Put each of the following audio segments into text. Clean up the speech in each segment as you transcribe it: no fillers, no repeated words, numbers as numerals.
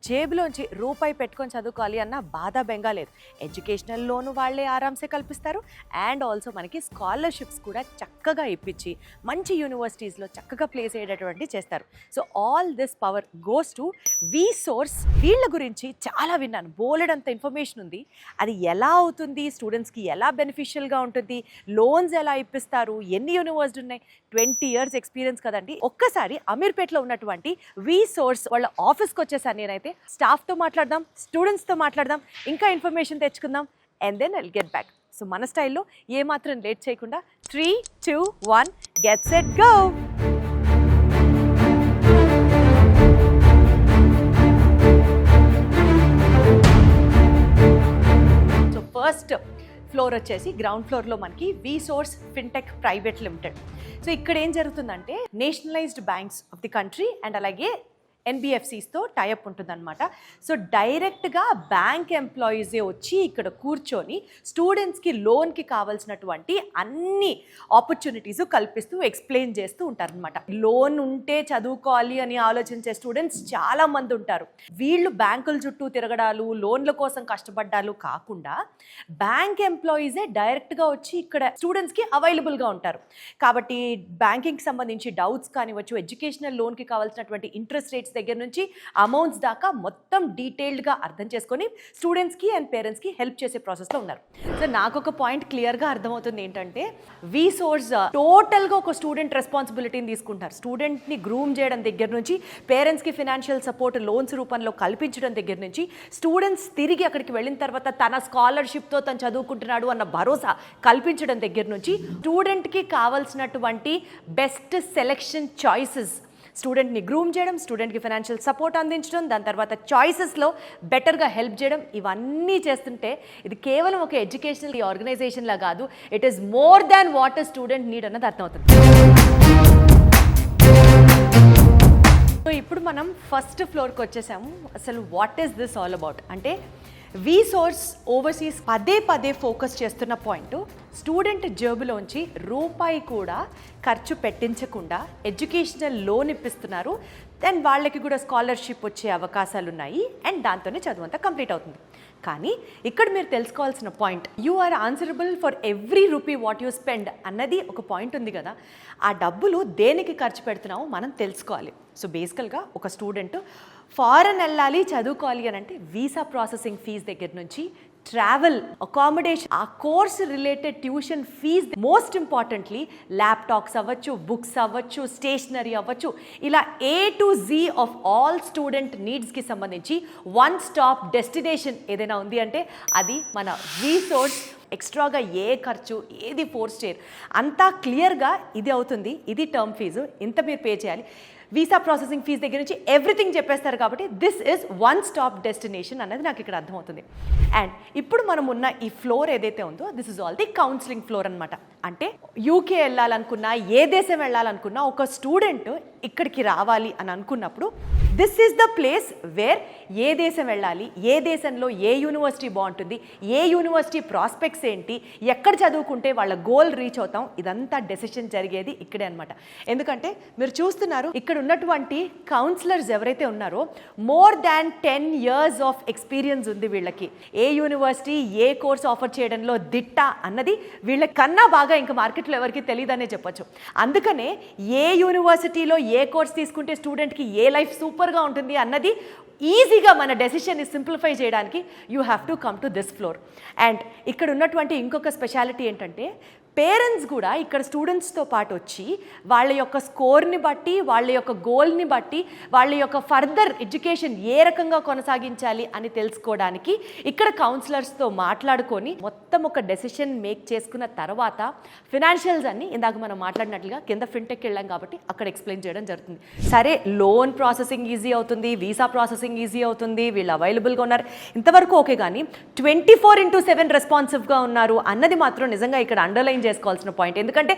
జేబులోంచి రూపాయి పెట్టుకొని చదువుకోవాలి అన్న బాధ బెంగా లేదు. ఎడ్యుకేషనల్ లోను వాళ్ళే ఆరామ్సే కల్పిస్తారు. అండ్ ఆల్సో మనకి స్కాలర్షిప్స్ కూడా చక్కగా ఇప్పించి మంచి యూనివర్సిటీస్లో చక్కగా ప్లేస్ అయ్యేటటువంటి చేస్తారు. So all this power goes to we source. వీళ్ళ గురించి చాలా విన్నాను, బోలెడంత ఇన్ఫర్మేషన్ ఉంది. అది ఎలా అవుతుంది, స్టూడెంట్స్కి ఎలా బెనిఫిషియల్గా ఉంటుంది, లోన్స్ ఎలా ఇప్పిస్తారు, ఎన్ని యూనివర్సిటీ ఉన్నాయి, 20 years ఎక్స్పీరియన్స్ కదండి. ఒక్కసారి అమీర్పేటలో ఉన్నటువంటి వి సోర్స్ వాళ్ళ ఆఫీస్కి వచ్చేసాను నేనైతే. స్టాఫ్తో మాట్లాడదాం, స్టూడెంట్స్తో మాట్లాడదాం, ఇంకా ఇన్ఫర్మేషన్ తెచ్చుకుందాం. And then I'll get back. So మన స్టైల్లో ఏమాత్రం లేట్ చేయకుండా 3, 2, 1 get set go. So first floor వచ్చేసి గ్రౌండ్ ఫ్లోర్లో మనకి వి source fintech private limited. So ఇక్కడ ఏం జరుగుతుందంటే nationalized banks of the country and అలాగే ఎన్బిఎఫ్సిస్తో టైఅప్ ఉంటుందన్నమాట. సో డైరెక్ట్గా బ్యాంక్ ఎంప్లాయీసే వచ్చి ఇక్కడ కూర్చొని స్టూడెంట్స్కి లోన్కి కావాల్సినటువంటి అన్ని ఆపర్చునిటీస్ కల్పిస్తూ ఎక్స్ప్లెయిన్ చేస్తూ ఉంటారనమాట. లోన్ ఉంటే చదువుకోవాలి అని ఆలోచించే స్టూడెంట్స్ చాలామంది ఉంటారు. వీళ్ళు బ్యాంకుల చుట్టూ తిరగడాలు, లోన్ల కోసం కష్టపడ్డాలు కాకుండా బ్యాంక్ ఎంప్లాయీసే డైరెక్ట్గా వచ్చి ఇక్కడ స్టూడెంట్స్కి అవైలబుల్గా ఉంటారు. కాబట్టి బ్యాంకింగ్కి సంబంధించి డౌట్స్ కానివచ్చు, ఎడ్యుకేషనల్ లోన్కి కావాల్సినటువంటి ఇంట్రెస్ట్ రేట్స్ దగ్గర నుంచి అమౌంట్స్ దాకా మొత్తం డీటెయిల్డ్గా అర్థం చేసుకొని స్టూడెంట్స్కి అండ్ పేరెంట్స్కి హెల్ప్ చేసే ప్రాసెస్లో ఉన్నారు. సో నాకు ఒక పాయింట్ క్లియర్గా అర్థమవుతుంది ఏంటంటే, వి సోర్స్ టోటల్గా ఒక స్టూడెంట్ రెస్పాన్సిబిలిటీని తీసుకుంటారు. స్టూడెంట్ని గ్రూమ్ చేయడం దగ్గర నుంచి, పేరెంట్స్కి ఫినాన్షియల్ సపోర్ట్ లోన్స్ రూపంలో కల్పించడం దగ్గర నుంచి, స్టూడెంట్స్ తిరిగి అక్కడికి వెళ్ళిన తర్వాత తన స్కాలర్షిప్తో తను చదువుకుంటున్నాడు అన్న భరోసా కల్పించడం దగ్గర నుంచి, స్టూడెంట్కి కావాల్సినటువంటి బెస్ట్ సెలెక్షన్ చాయిసెస్, స్టూడెంట్ని గ్రూమ్ చేయడం, స్టూడెంట్కి ఫైనాన్షియల్ సపోర్ట్ అందించడం, దాని తర్వాత చాయిసెస్లో బెటర్గా హెల్ప్ చేయడం, ఇవన్నీ చేస్తుంటే ఇది కేవలం ఒక ఎడ్యుకేషనల్ ఆర్గనైజేషన్లా కాదు, it is more than what a student need అన్నది అర్థమవుతుంది. సో ఇప్పుడు మనం ఫస్ట్ ఫ్లోర్కి వచ్చేసాము. అసలు what is this all about అంటే, వి సోర్స్ ఓవర్సీస్ పదే ఫోకస్ చేస్తున్న పాయింట్, స్టూడెంట్ జేబులోంచి రూపాయి కూడా ఖర్చు పెట్టించకుండా ఎడ్యుకేషనల్ లోన్ ఇప్పిస్తున్నారు. దెన్ వాళ్ళకి కూడా స్కాలర్షిప్ వచ్చే అవకాశాలు ఉన్నాయి. అండ్ దాంతోనే చదువు అంతా కంప్లీట్ అవుతుంది. కానీ ఇక్కడ మీరు తెలుసుకోవాల్సిన point, you are answerable for every rupee what you spend అన్నది ఒక పాయింట్ ఉంది కదా. ఆ డబ్బులు దేనికి ఖర్చు పెడుతున్నామో మనం తెలుసుకోవాలి. సో బేసికల్గా ఒక స్టూడెంట్ ఫారెన్ వెళ్ళాలి, చదువుకోవాలి అని అంటే వీసా ప్రాసెసింగ్ ఫీజు దగ్గర నుంచి ట్రావెల్, అకామిడేషన్, ఆ course related tuition fees, most importantly laptops అవ్వచ్చు, బుక్స్ అవ్వచ్చు, స్టేషనరీ అవ్వచ్చు, ఇలా A to Z of all student నీడ్స్కి సంబంధించి వన్ స్టాప్ డెస్టినేషన్ ఏదైనా ఉంది అంటే అది మన వి సోర్స్. ఎక్స్ట్రాగా ఏ ఖర్చు ఏది ఫోర్స్ చేయరు, అంతా క్లియర్గా ఇది అవుతుంది, ఇది టర్మ్ ఫీజు, ఇంత మీరు పే చేయాలి, వీసా ప్రాసెసింగ్ ఫీజు దగ్గర నుంచి ఎవ్రీథింగ్ చెప్పేస్తారు. కాబట్టి this is one stop destination అనేది నాకు ఇక్కడ అర్థమవుతుంది. అండ్ ఇప్పుడు మనం ఉన్న ఈ ఫ్లోర్ ఏదైతే ఉందో, this is all the counselling floor అనమాట. అంటే యూకే వెళ్ళాలనుకున్నా, ఏ దేశం వెళ్ళాలనుకున్నా, ఒక స్టూడెంట్ ఇక్కడికి రావాలి అని అనుకున్నప్పుడు this is the place where ఏ దేశం వెళ్ళాలి, ఏ దేశంలో ఏ యూనివర్సిటీ బాగుంటుంది, ఏ యూనివర్సిటీ ప్రాస్పెక్ట్స్ ఏంటి, ఎక్కడ చదువుకుంటే వాళ్ళ గోల్ రీచ్ అవుతాం, ఇదంతా డెసిషన్ జరిగేది ఇక్కడే అనమాట. ఎందుకంటే మీరు చూస్తున్నారు ఇక్కడ ఉన్నటువంటి కౌన్సిలర్స్ ఎవరైతే ఉన్నారో more than 10 years of experience ఉంది వీళ్ళకి. ఏ యూనివర్సిటీ ఏ కోర్స్ ఆఫర్ చేయడంలో దిట్ట అన్నది వీళ్ళ కన్నా బాగా ఇంకా మార్కెట్లో ఎవరికి తెలియదనే చెప్పొచ్చు. అందుకనే ఏ యూనివర్సిటీలో ఏ కోర్స్ తీసుకుంటే స్టూడెంట్కి ఏ లైఫ్ సూపర్గా ఉంటుంది అన్నది ఈజీగా మన డెసిషన్ని సింప్లిఫై చేయడానికి you have to come to this floor. And ఇక్కడ ఉన్నటువంటి ఇంకొక స్పెషాలిటీ ఏంటంటే, పేరెంట్స్ కూడా ఇక్కడ స్టూడెంట్స్తో పాటు వచ్చి వాళ్ళ యొక్క స్కోర్ని బట్టి, వాళ్ళ యొక్క గోల్ని బట్టి, వాళ్ళ యొక్క ఫర్దర్ ఎడ్యుకేషన్ ఏ రకంగా కొనసాగించాలి అని తెలుసుకోవడానికి ఇక్కడ కౌన్సిలర్స్తో మాట్లాడుకొని మొత్తం ఒక డెసిషన్ మేక్ చేసుకున్న తర్వాత ఫినాన్షియల్స్ అన్ని ఇందాక మనం మాట్లాడినట్లుగా కింద ఫిన్టెక్ వెళ్ళాం కాబట్టి అక్కడ ఎక్స్ప్లెయిన్ చేయడం జరుగుతుంది. సరే, లోన్ ప్రాసెసింగ్ ఈజీ అవుతుంది, వీసా ప్రాసెసింగ్ ఈజీ అవుతుంది, వీళ్ళు అవైలబుల్గా ఉన్నారు, ఇంతవరకు ఓకే. కానీ 24/7 రెస్పాన్సివ్గా ఉన్నారు అన్నది మాత్రం నిజంగా ఇక్కడ అండర్లైన్ చేసుకోవాల్సిన పాయింట్. ఎందుకంటే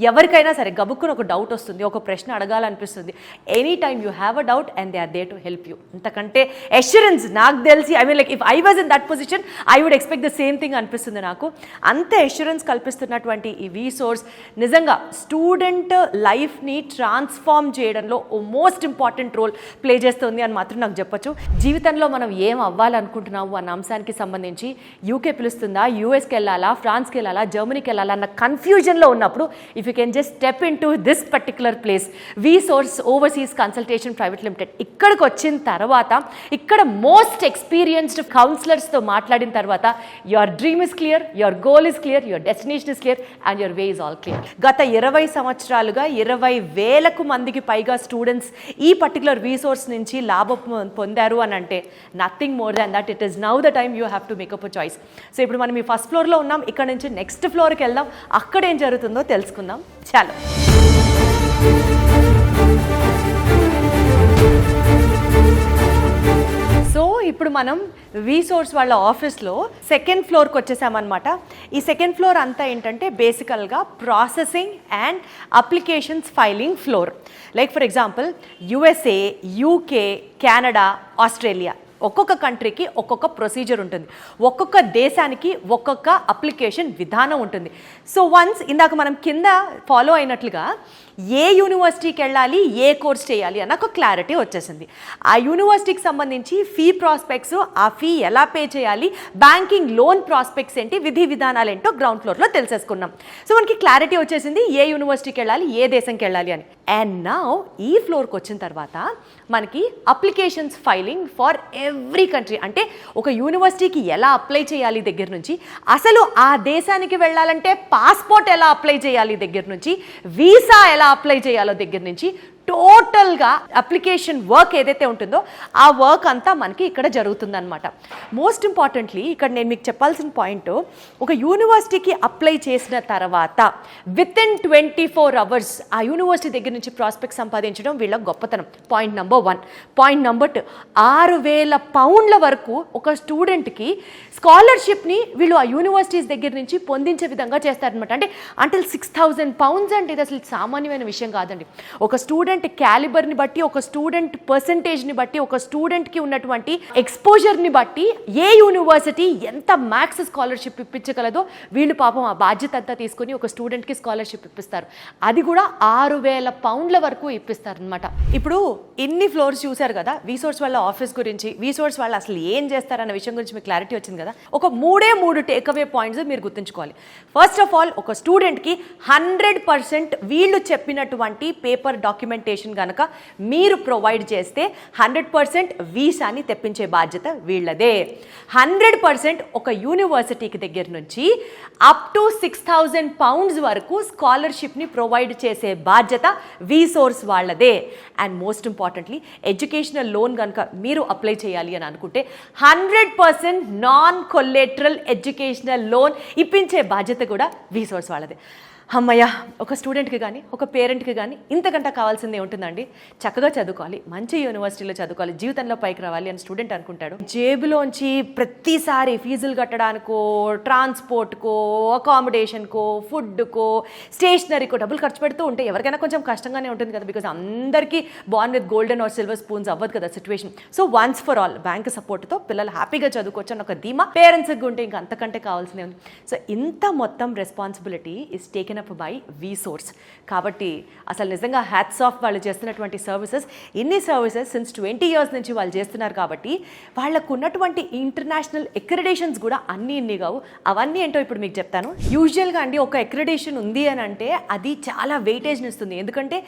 ఎవరికైనా సరే గబుక్కున ఒక డౌట్ వస్తుంది, ఒక ప్రశ్న అడగాలనిపిస్తుంది. Any time you have a doubt and they are there to help you. అంతకంటే అష్యూరెన్స్ నాకు తెలిసి, I mean like if I was in that position I would expect the same thing అనిపిస్తుంది నాకు. అంతే అష్యూరెన్స్ కల్పిస్తున్నటువంటి ఈ వీసోర్స్ నిజంగా స్టూడెంట్ లైఫ్ని transform చేయడంలో ఓ మోస్ట్ ఇంపార్టెంట్ రోల్ ప్లే చేస్తుంది అని మాత్రం నాకు చెప్పొచ్చు. జీవితంలో మనం ఏం అవ్వాలనుకుంటున్నాము అన్న అంశానికి సంబంధించి యూకే పిలుస్తుందా, యూఎస్కి వెళ్ళాలా, ఫ్రాన్స్కి వెళ్ళాలా, జర్మనీకి వెళ్ళాలా అన్న కన్ఫ్యూజన్లో ఉన్నప్పుడు if you can just step in to this particular place, వీసోర్స్ overseas consultation private limited, ఇక్కడికి వచ్చిన తర్వాత ఇక్కడ మోస్ట్ ఎక్స్పీరియన్స్డ్ కౌన్సిలర్స్తో మాట్లాడిన తర్వాత your dream is clear, your goal is clear, your destination is clear and your way is all clear. గత 20 సంవత్సరాలుగా 20,000 మందికి పైగా స్టూడెంట్స్ ఈ పర్టికులర్ వీసోర్స్ నుంచి లాభం పొందారు అని అంటే nothing more than that. It is now the time you have to make up a choice. So ఇప్పుడు మనం ఈ ఫస్ట్ ఫ్లోర్లో ఉన్నాం, ఇక్కడ నుంచి నెక్స్ట్ ఫ్లోర్కి వెళ్దాం, అక్కడ ఏం జరుగుతుందో తెలుసుకుందాం. చాలు. సో ఇప్పుడు మనం వీసోర్స్ వాళ్ళ ఆఫీస్లో సెకండ్ ఫ్లోర్కి వచ్చేసామన్నమాట. ఈ సెకండ్ ఫ్లోర్ అంతా ఏంటంటే బేసికల్గా processing and applications filing floor. Like for example USA, UK, Canada, Australia, ఒక్కొక్క కంట్రీకి ఒక్కొక్క ప్రొసీజర్ ఉంటుంది, ఒక్కొక్క దేశానికి ఒక్కొక్క అప్లికేషన్ విధానం ఉంటుంది. సో వన్స్ ఇందాక మనం కింద ఫాలో అయినట్లుగా ఏ యూనివర్సిటీకి వెళ్ళాలి, ఏ కోర్స్ చేయాలి అన్న ఒక క్లారిటీ వచ్చేసింది. ఆ యూనివర్సిటీకి సంబంధించి ఫీ ప్రాస్పెక్ట్స్, ఆ ఫీ ఎలా పే చేయాలి, బ్యాంకింగ్ లోన్ ప్రాస్పెక్ట్స్ ఏంటి, విధి విధానాలు ఏంటో గ్రౌండ్ ఫ్లోర్లో తెలిసేసుకున్నాం. సో మనకి క్లారిటీ వచ్చేసింది ఏ యూనివర్సిటీకి వెళ్ళాలి, ఏ దేశంకి వెళ్ళాలి అని. అండ్ నౌ ఈ ఫ్లోర్కి వచ్చిన తర్వాత మనకి applications filing for every country, అంటే ఒక యూనివర్సిటీకి ఎలా అప్లై చేయాలి దగ్గర నుంచి, అసలు ఆ దేశానికి వెళ్ళాలంటే పాస్పోర్ట్ ఎలా అప్లై చేయాలి దగ్గర నుంచి, వీసా ఎలా అప్లై చేయాలో దగ్గర నుంచి, టోటల్గా అప్లికేషన్ వర్క్ ఏదైతే ఉంటుందో ఆ వర్క్ అంతా మనకి ఇక్కడ జరుగుతుందన్నమాట. మోస్ట్ ఇంపార్టెంట్లీ ఇక్కడ నేను మీకు చెప్పాల్సిన పాయింట్, ఒక యూనివర్సిటీకి అప్లై చేసిన తర్వాత విత్ ఇన్ 24 hours ఆ యూనివర్సిటీ దగ్గర నుంచి ప్రాస్పెక్ట్ సంపాదించడం వీళ్ళ గొప్పతనం. Point number 1. పాయింట్ నెంబర్ 2, 6,000 పౌండ్ల వరకు ఒక స్టూడెంట్కి స్కాలర్షిప్ని వీళ్ళు ఆ యూనివర్సిటీస్ దగ్గర నుంచి పొందించే విధంగా చేస్తారనమాట. అంటే అంటిల్ 6,000 pounds అంటే ఇది అసలు సామాన్యమైన విషయం కాదండి. ఒక స్టూడెంట్ క్యాలిబర్ని బట్టి, ఒక స్టూడెంట్ పర్సంటేజ్ని బట్టి, ఒక స్టూడెంట్కి ఉన్నటువంటి ఎక్స్పోజర్ని బట్టి ఏ యూనివర్సిటీ ఎంత మ్యాక్స్ స్కాలర్షిప్ ఇప్పించగలదో వీళ్ళు పాపం ఆ బాధ్యత అంతా తీసుకుని ఒక స్టూడెంట్కి స్కాలర్షిప్ ఇప్పిస్తారు. అది కూడా 6,000 పౌండ్ల వరకు ఇప్పిస్తారనమాట. ఇప్పుడు ఇన్ని ఫ్లోర్స్ చూశారు కదా వీసోర్స్ వాళ్ళ ఆఫీస్ గురించి, వీసోర్స్ వాళ్ళు అసలు ఏం చేస్తారన్న విషయం గురించి మీకు క్లారిటీ వచ్చింది కదా. ఒక 3 టేక్అవే పాయింట్స్ మీరు గుర్తుంచుకోవాలి. ఫస్ట్ ఆఫ్ ఆల్, ఒక స్టూడెంట్కి 100% వీళ్ళు చెప్పినటువంటి పేపర్ డాక్యుమెంటేషన్ కనుక మీరు ప్రొవైడ్ చేస్తే 100% వీసాని తెప్పించే బాధ్యత వీళ్ళదే. 100% ఒక యూనివర్సిటీకి దగ్గర నుంచి అప్ టు 6,000 pounds వరకు స్కాలర్షిప్ని ప్రొవైడ్ చేసే బాధ్యత వీసోర్స్ వాళ్ళదే. And most importantly educational loan కనుక మీరు అప్లై చేయాలి అని అనుకుంటే 100% నాన్ కొలేటరల్ ఎడ్యుకేషనల్ లోన్ ఇప్పించే బాధ్యత కూడా వీసోర్స్ వాళ్ళదే. అమ్మయ్య, ఒక స్టూడెంట్కి కానీ ఒక పేరెంట్కి కానీ ఇంతకంటే కావాల్సింది ఏముంటుందండి? చక్కగా చదువుకోవాలి, మంచి యూనివర్సిటీలో చదువుకోవాలి, జీవితంలో పైకి రావాలి అని స్టూడెంట్ అనుకుంటాడు. జేబులోంచి ప్రతిసారి ఫీజులు కట్టడానికో, ట్రాన్స్పోర్ట్కో, అకామిడేషన్కో, ఫుడ్కో, స్టేషనరీకో డబ్బులు ఖర్చు పెడుతూ ఉంటే ఎవరికైనా కొంచెం కష్టంగానే ఉంటుంది కదా. బికాజ్ అందరికీ born with golden are silver spoons అవ్వదు కదా situation. So once for all bank సపోర్ట్తో పిల్లలు హ్యాపీగా చదువుకోవచ్చు అని ఒక ధీమా పేరెంట్స్కి ఉంటే ఇంకా అంతకంటే కావాల్సిందే ఉంది. సో ఇంత మొత్తం responsibility is taken up by వీసోర్స్. కాబట్టి అసలు నిజంగా హ్యాట్స్ ఆఫ్ వాళ్ళు చేస్తున్నటువంటి సర్వీసెస్. ఇన్ని సర్వీసెస్ సిన్స్ 20 years నుంచి వాళ్ళు చేస్తున్నారు కాబట్టి వాళ్ళకు ఉన్నటువంటి ఇంటర్నేషనల్ ఎక్రిడేషన్స్ కూడా ఇన్ని కావు. అవన్నీ ఏంటో ఇప్పుడు మీకు చెప్తాను. యూజువల్గా అండి ఒక ఎక్రిడేషన్ ఉంది అని అంటే అది చాలా వెయిటేజ్ని ఇస్తుంది. ఎందుకంటే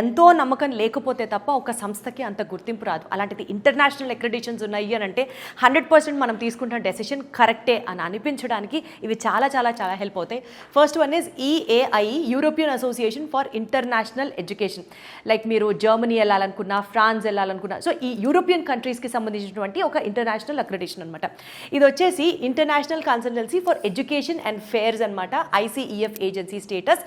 ఎంతో నమ్మకం లేకపోతే తప్ప ఒక సంస్థకి అంత గుర్తింపు రాదు. అలాంటిది ఇంటర్నేషనల్ ఎక్రిడేషన్స్ ఉన్నాయి అని అంటే 100% మనం తీసుకుంటున్న డెసిషన్ కరెక్టే అని అనిపించడానికి ఇవి చాలా చాలా చాలా హెల్ప్ అవుతాయి. First one is EAI, European Association for International Education. Like మీరు జర్మనీ వెళ్ళాలనుకున్నా, ఫ్రాన్స్ వెళ్ళాలనుకున్నా, సో ఈ యూరోపియన్ కంట్రీస్కి సంబంధించినటువంటి ఒక ఇంటర్నేషనల్ అక్రిడేషన్ అనమాట. ఇది వచ్చేసి international consultancy for education and fairs అనమాట, ICEF ఏజెన్సీ స్టేటస్.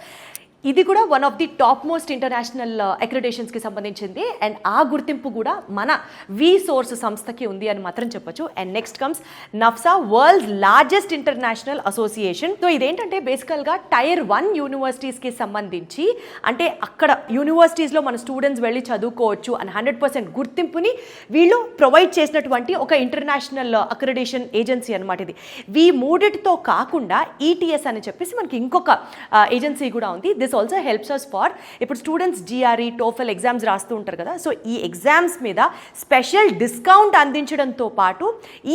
ఇది కూడా one of the top most international అక్రిడేషన్స్కి సంబంధించింది అండ్ ఆ గుర్తింపు కూడా మన వి సోర్స్ సంస్థకి ఉంది అని మాత్రం చెప్పొచ్చు. And next comes NAFSA, world's largest international association. So ఇదేంటంటే బేసికల్గా టైర్ 1 యూనివర్సిటీస్కి సంబంధించి, అంటే అక్కడ యూనివర్సిటీస్లో మన స్టూడెంట్స్ వెళ్ళి చదువుకోవచ్చు అని 100% గుర్తింపుని వీళ్ళు ప్రొవైడ్ చేసినటువంటి ఒక ఇంటర్నేషనల్ అక్రిడేషన్ ఏజెన్సీ అనమాట ఇది. ఈ మూడిటితో కాకుండా ఈటీఎస్ అని చెప్పేసి మనకి ఇంకొక ఏజెన్సీ కూడా ఉంది. This also helps us far ఇప్పుడు స్టూడెంట్స్ జిఆర్ఈ, టోఫెల్ ఎగ్జామ్స్ రాస్తూ ఉంటారు కదా, సో ఈ ఎగ్జామ్స్ మీద స్పెషల్ డిస్కౌంట్ అందించడంతో పాటు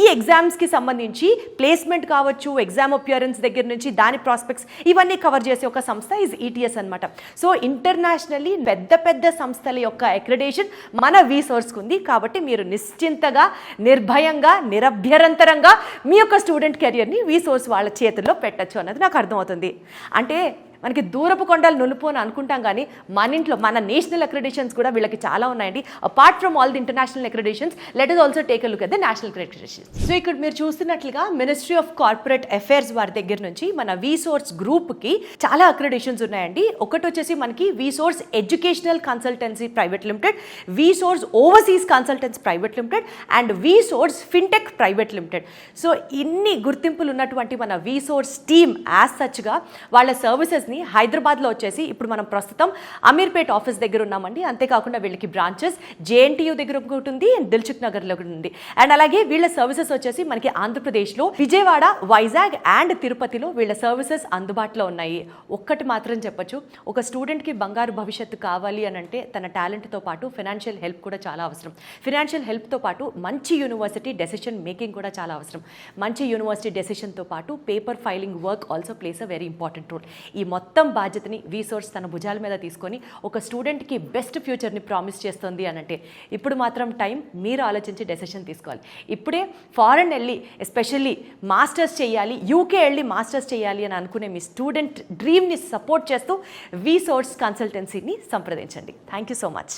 ఈ ఎగ్జామ్స్కి సంబంధించి ప్లేస్మెంట్ కావచ్చు, ఎగ్జామ్ అపియరెన్స్ దగ్గర నుంచి దాని ప్రాస్పెక్ట్స్ ఇవన్నీ కవర్ చేసే ఒక సంస్థ ఈజ్ ఈటీఎస్ అనమాట. సో ఇంటర్నేషనల్లీ పెద్ద పెద్ద సంస్థల యొక్క అక్రిడేషన్ మన వి సోర్స్కి ఉంది. కాబట్టి మీరు నిశ్చింతగా, నిర్భయంగా, నిరభ్యంతరంగా మీ యొక్క స్టూడెంట్ కెరియర్ని వి సోర్స్ వాళ్ళ చేతుల్లో పెట్టచ్చు అన్నది నాకు అర్థమవుతుంది. అంటే మనకి దూరపు కొండలు నులుపు అని అనుకుంటాం, కానీ మన ఇంట్లో మన నేషనల్ అక్రిడేషన్స్ కూడా వీళ్ళకి చాలా ఉన్నాయండి. Apart from all the international accreditations, let us also take a look at the national accreditations. So ఇక్కడ మీరు చూస్తున్నట్లుగా మినిస్ట్రీ ఆఫ్ కార్పొరేట్ అఫైర్స్ వారి దగ్గర నుంచి మన వి సోర్స్ గ్రూప్కి చాలా అక్రిడేషన్స్ ఉన్నాయండి. ఒకటి వచ్చేసి మనకి వి Source educational consultancy private limited, V Source overseas consultancy private limited and V source fintech private limited. So ఇన్ని గుర్తింపులు ఉన్నటువంటి మన వి సోర్స్ టీమ్ యాజ్ సచ్గా వాళ్ళ సర్వీసెస్ హైదరాబాద్లో వచ్చేసి ఇప్పుడు మనం ప్రస్తుతం అమీర్పేట్ ఆఫీస్ దగ్గర ఉన్నామండి. అంతేకాకుండా వీళ్ళకి బ్రాంచెస్ జేఎన్టీయూ దగ్గర ఒకటి ఉంది అండ్ దిల్సుఖ్ నగర్లో ఒకటి ఉంది. అండ్ అలాగే వీళ్ళ సర్వీసెస్ వచ్చేసి మనకి ఆంధ్రప్రదేశ్లో విజయవాడ, వైజాగ్ అండ్ తిరుపతిలో వీళ్ళ సర్వీసెస్ అందుబాటులో ఉన్నాయి. ఒక్కటి మాత్రం చెప్పొచ్చు, ఒక స్టూడెంట్కి బంగారు భవిష్యత్తు కావాలి అని అంటే తన టాలెంట్తో పాటు ఫైనాన్షియల్ హెల్ప్ కూడా చాలా అవసరం. ఫైనాన్షియల్ హెల్ప్తో పాటు మంచి యూనివర్సిటీ డెసిషన్ మేకింగ్ కూడా చాలా అవసరం. మంచి యూనివర్సిటీ డెసిషన్తో పాటు paper filing work also plays a very important role. ఈ మొత్తం బాధ్యతని వి సోర్స్ తన భుజాల మీద తీసుకొని ఒక స్టూడెంట్కి బెస్ట్ ఫ్యూచర్ని ప్రామిస్ చేస్తుంది అనంటే ఇప్పుడు మాత్రం టైం మీరు ఆలోచించి డెసిషన్ తీసుకోవాలి. ఇప్పుడే ఫారెన్ వెళ్ళి ఎస్పెషల్లీ మాస్టర్స్ చేయాలి, యూకే వెళ్ళి మాస్టర్స్ చేయాలి అని అనుకునే మీ స్టూడెంట్ డ్రీమ్ని సపోర్ట్ చేస్తూ వి సోర్స్ కన్సల్టెన్సీని సంప్రదించండి. Thank you so much.